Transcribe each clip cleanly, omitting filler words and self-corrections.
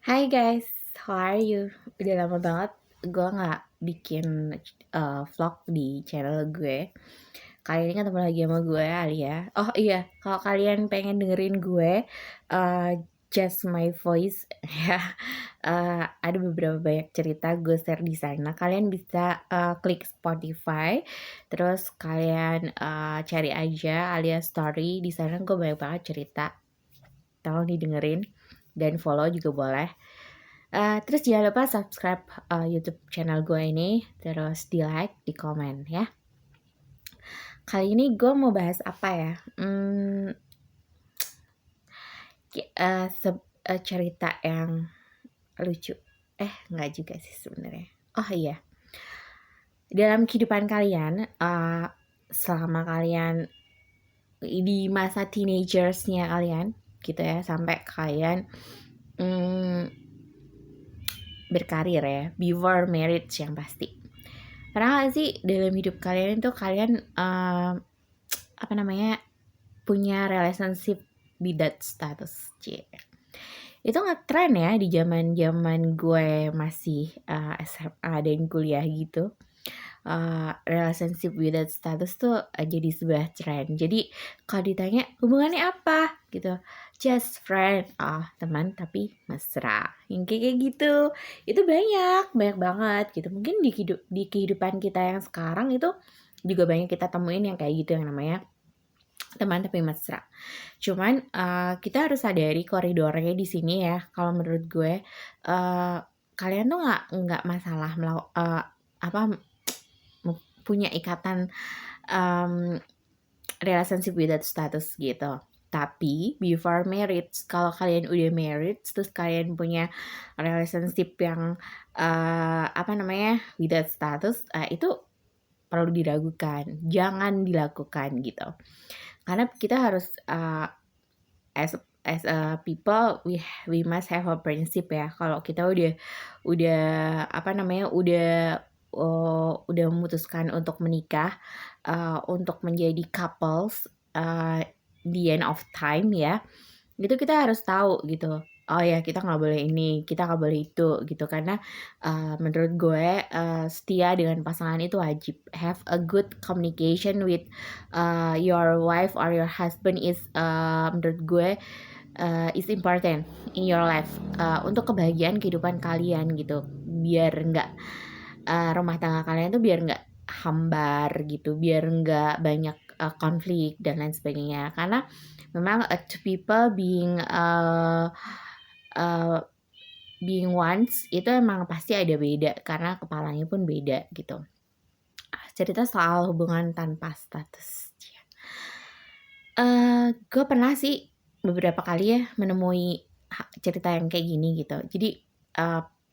Hai guys, how are you? Udah lama banget gue nggak bikin vlog di channel gue. Kali ini ketemu lagi sama gue Alia. Oh iya, kalau kalian pengen dengerin gue, uh, just my voice ya. Ada beberapa banyak cerita gue share di sana. Kalian bisa klik Spotify, terus kalian cari aja Alia Story. Di sana gue banyak banget cerita. Tolong didengerin dan follow juga boleh. Terus jangan lupa subscribe YouTube channel gue ini, terus di like, di komen ya. Kali ini gue mau bahas apa ya? Cerita yang lucu. Nggak juga sih sebenarnya. Oh iya, dalam kehidupan kalian, selama kalian di masa teenagersnya kalian, gitu ya, sampai kalian berkarir ya, before marriage yang pasti. Pernah gak sih dalam hidup kalian itu kalian punya relationship without status, cie. Itu ngetren ya di zaman gue masih SMA dan kuliah gitu. Relationship without status tuh jadi sebuah tren. Jadi kalau ditanya hubungannya apa gitu, just friend, teman tapi mesra, yang kayak gitu. Itu banyak banget gitu. Mungkin di kehidupan kita yang sekarang itu juga banyak kita temuin yang kayak gitu, yang namanya teman tapi mesra. Cuman kita harus sadari koridornya di sini ya. Kalau menurut gue, kalian tuh nggak masalah punya ikatan relationship without status gitu. Tapi before marriage, kalau kalian udah married, terus kalian punya relationship yang without status, itu perlu diragukan, jangan dilakukan gitu. Karena kita harus as a people, we must have a prinsip ya. Kalau kita udah memutuskan untuk menikah, untuk menjadi couples, the end of time ya, itu kita harus tahu gitu. Oh ya, kita nggak boleh ini, kita nggak boleh itu gitu. Karena menurut gue setia dengan pasangan itu wajib. Have a good communication with your wife or your husband is menurut gue is important in your life, untuk kebahagiaan kehidupan kalian gitu. Biar nggak rumah tangga kalian tuh biar nggak hambar gitu, biar nggak banyak konflik dan lain sebagainya. Karena memang two people being once itu emang pasti ada beda, karena kepalanya pun beda gitu. Cerita soal hubungan tanpa status. Gue pernah sih beberapa kali ya menemui cerita yang kayak gini gitu. Jadi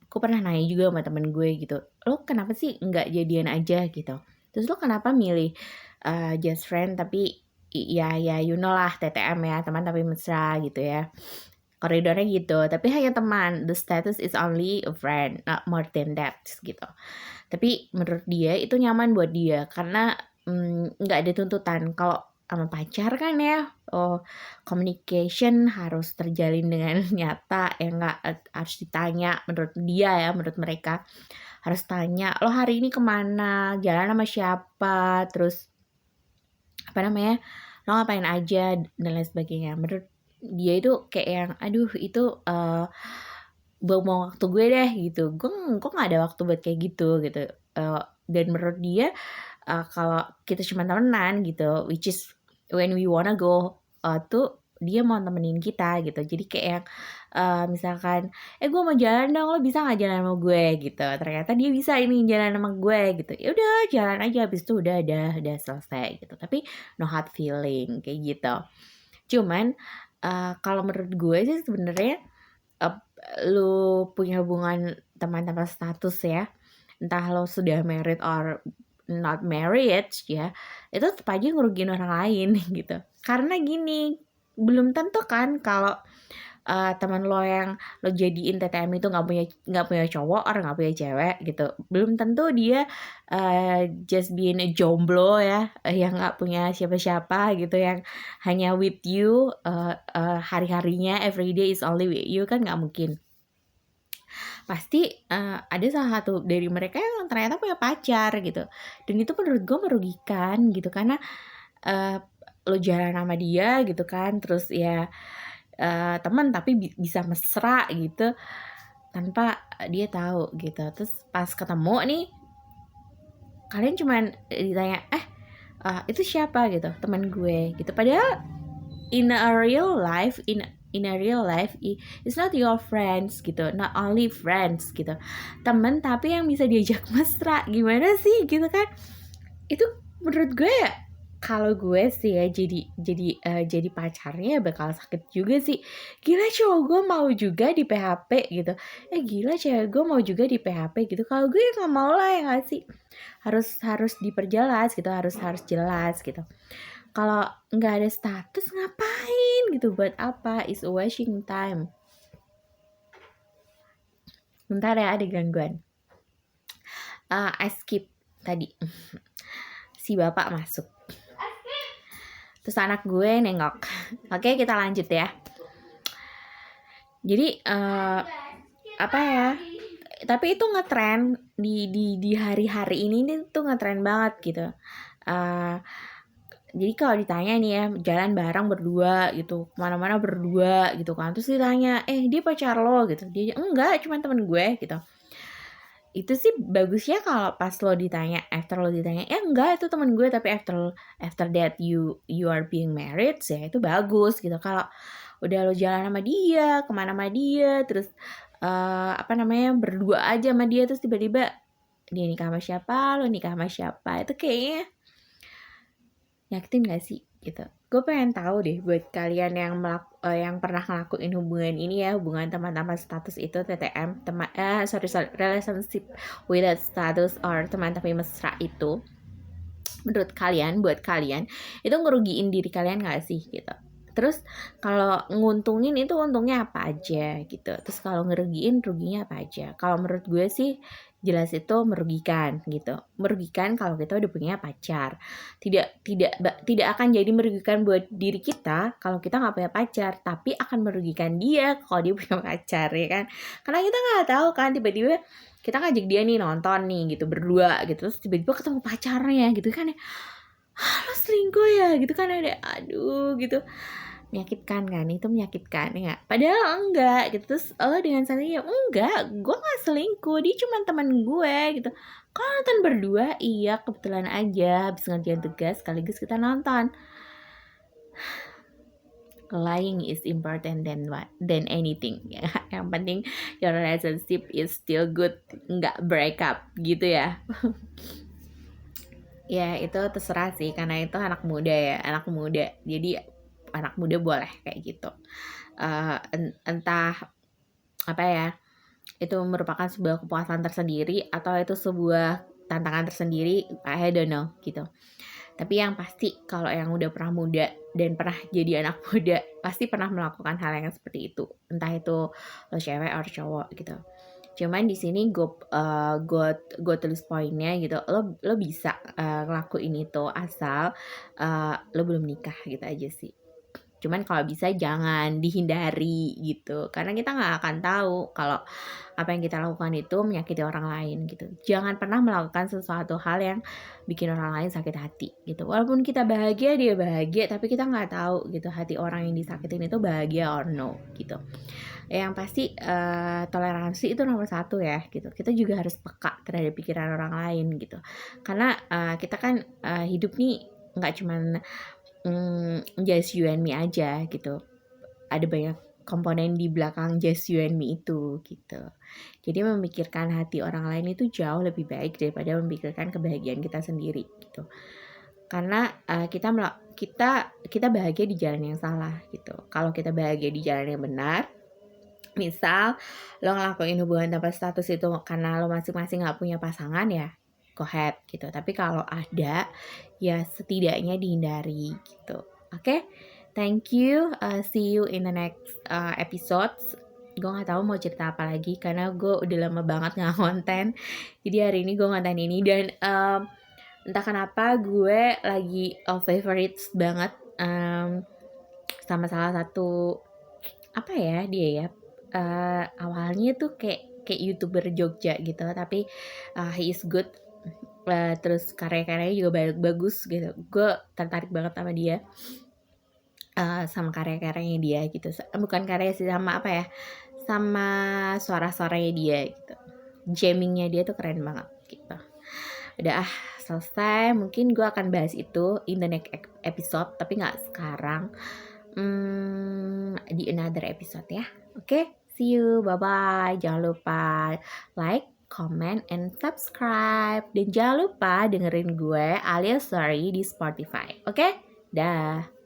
gue pernah nanya juga sama temen gue gitu, lo kenapa sih nggak jadian aja gitu? Terus lo kenapa milih just friend tapi ya you know lah, TTM ya, teman tapi mesra gitu ya. Koridornya gitu, tapi hanya teman. The status is only a friend, not more than that gitu. Tapi menurut dia itu nyaman buat dia karena nggak ada tuntutan. Kalau sama pacar kan ya, communication harus terjalin dengan nyata ya, nggak harus ditanya. Menurut dia ya, menurut mereka harus tanya, lo hari ini kemana, jalan sama siapa, terus lo ngapain aja dan lain sebagainya. Menurut dia itu kayak yang aduh itu buang-buang waktu gue deh gitu. Gue nggak ada waktu buat kayak gitu. Dan menurut dia kalau kita cuma temenan gitu, which is when we wanna go tuh dia mau temenin kita gitu. Jadi kayak yang misalkan gue mau jalan dong, lo bisa nggak jalan sama gue gitu. Ternyata dia bisa ini jalan sama gue gitu. Ya udah jalan aja, habis itu udah selesai gitu. Tapi no hard feeling kayak gitu. Cuman kalau menurut gue sih sebenarnya lu punya hubungan teman tanpa status ya, entah lo sudah married or not married ya, itu tetap aja ngerugiin orang lain gitu. Karena gini, belum tentu kan kalau teman lo yang lo jadiin TTM itu nggak punya cowok or nggak punya cewek gitu. Belum tentu dia just being a jomblo ya, yang nggak punya siapa-siapa gitu, yang hanya with you hari-harinya, every day is only with you, kan nggak mungkin. pasti ada salah satu dari mereka yang ternyata punya pacar gitu. Dan itu menurut gue merugikan gitu, karena lo jalan sama dia gitu kan, terus ya teman tapi bisa mesra gitu tanpa dia tahu gitu. Terus pas ketemu nih, kalian cuman ditanya itu siapa gitu, teman gue gitu, padahal in a real life it's not your friends gitu, not only friends gitu, temen tapi yang bisa diajak mesra. Gimana sih gitu kan? Itu menurut gue, kalau gue sih ya jadi pacarnya bakal sakit juga sih. Gila, cowok gue mau juga di PHP gitu, gila cewek gue mau juga di PHP gitu. Kalau gue ya nggak mau lah, ya nggak sih, harus diperjelas gitu, harus jelas gitu. Kalau nggak ada status ngapain gitu, buat apa, is a wasting time. Bentar ya, ada gangguan. I skip tadi. Si bapak masuk, terus anak gue nengok. Oke, kita lanjut ya. Jadi apa ya, tapi itu ngetren di hari-hari ini tuh ngetren banget gitu. Jadi kalau ditanya nih ya, jalan bareng berdua gitu, kemana-mana berdua gitu kan, terus ditanya, dia pacar lo gitu, dia enggak, cuma temen gue gitu. Itu sih bagusnya kalau pas lo ditanya, enggak, itu temen gue, tapi after that you are being married, ya itu bagus gitu. Kalau udah lo jalan sama dia, kemana sama dia, terus berdua aja sama dia, terus tiba-tiba dia nikah sama siapa, lo nikah sama siapa, itu kayaknya nyakitin gak sih gitu. Gue pengen tahu deh buat kalian yang pernah ngelakuin hubungan ini ya, hubungan teman tanpa status itu, TTM, relationship without status or teman tapi mesra itu, menurut kalian, buat kalian itu ngerugiin diri kalian gak sih gitu. Terus kalau nguntungin itu untungnya apa aja gitu. Terus kalau ngerugiin ruginya apa aja. Kalau menurut gue sih jelas itu merugikan gitu. Merugikan kalau kita udah punya pacar. Tidak akan jadi merugikan buat diri kita kalau kita nggak punya pacar, tapi akan merugikan dia kalau dia punya pacar, ya kan? Karena kita nggak tahu kan, tiba-tiba kita ngajak dia nih nonton nih gitu berdua gitu, terus tiba-tiba ketemu pacarnya gitu kan ya, lo selingkuh ya gitu kan, ada aduh gitu, menyakitkan kan, itu menyakitkan ya. Padahal enggak gitu. Terus dengan santainya, enggak, gue nggak selingkuh, dia cuma teman gue gitu. Kalau nonton berdua, iya kebetulan aja habis ngerjain tugas sekaligus kita nonton. Lying is important than anything ya. Yang penting your relationship is still good, nggak break up gitu ya. Ya itu terserah sih, karena itu anak muda ya, jadi anak muda boleh kayak gitu. Entah apa ya, itu merupakan sebuah kepuasan tersendiri atau itu sebuah tantangan tersendiri, I don't know gitu. Tapi yang pasti kalau yang udah pernah muda dan pernah jadi anak muda, pasti pernah melakukan hal yang seperti itu, entah itu lo cewek atau cowok gitu. Cuman di sini gue tulis poinnya gitu, lo bisa ngelakuin itu asal lo belum nikah gitu aja sih. Cuman kalau bisa jangan dihindari gitu, karena kita nggak akan tahu kalau apa yang kita lakukan itu menyakiti orang lain gitu. Jangan pernah melakukan sesuatu hal yang bikin orang lain sakit hati gitu. Walaupun kita bahagia, dia bahagia, tapi kita nggak tahu gitu hati orang yang disakitin itu bahagia or no gitu. Yang pasti toleransi itu nomor 1 ya gitu. Kita juga harus peka terhadap pikiran orang lain gitu. Karena kita kan hidup nih nggak cuman just you and me aja gitu. Ada banyak komponen di belakang just you and me itu gitu. Jadi memikirkan hati orang lain itu jauh lebih baik daripada memikirkan kebahagiaan kita sendiri gitu. Karena kita bahagia di jalan yang salah gitu. Kalau kita bahagia di jalan yang benar, misal lo ngelakuin hubungan tanpa status itu karena lo masing-masing gak punya pasangan, ya go ahead gitu. Tapi kalau ada, ya setidaknya dihindari gitu. Oke? Thank you. See you in the next episodes. Gue gak tahu mau cerita apa lagi karena gue udah lama banget gak konten. Jadi hari ini gue ngonten ini. Dan entah kenapa gue lagi favorites banget sama salah satu, apa ya dia ya, awalnya tuh kayak kayak YouTuber Jogja gitu, tapi he is good. Terus karya-karyanya juga bagus gitu. Gue tertarik banget sama dia, sama karya-karyanya dia gitu. Bukan karya sih, sama apa ya, sama suara-suaranya dia gitu. Jammingnya dia tuh keren banget gitu. Udah selesai. Mungkin gue akan bahas itu in the next episode, tapi nggak sekarang. Di another episode ya. Oke, see you, bye-bye. Jangan lupa like, comment, and subscribe. Dan jangan lupa dengerin gue alias Sorry di Spotify. Oke? Dah.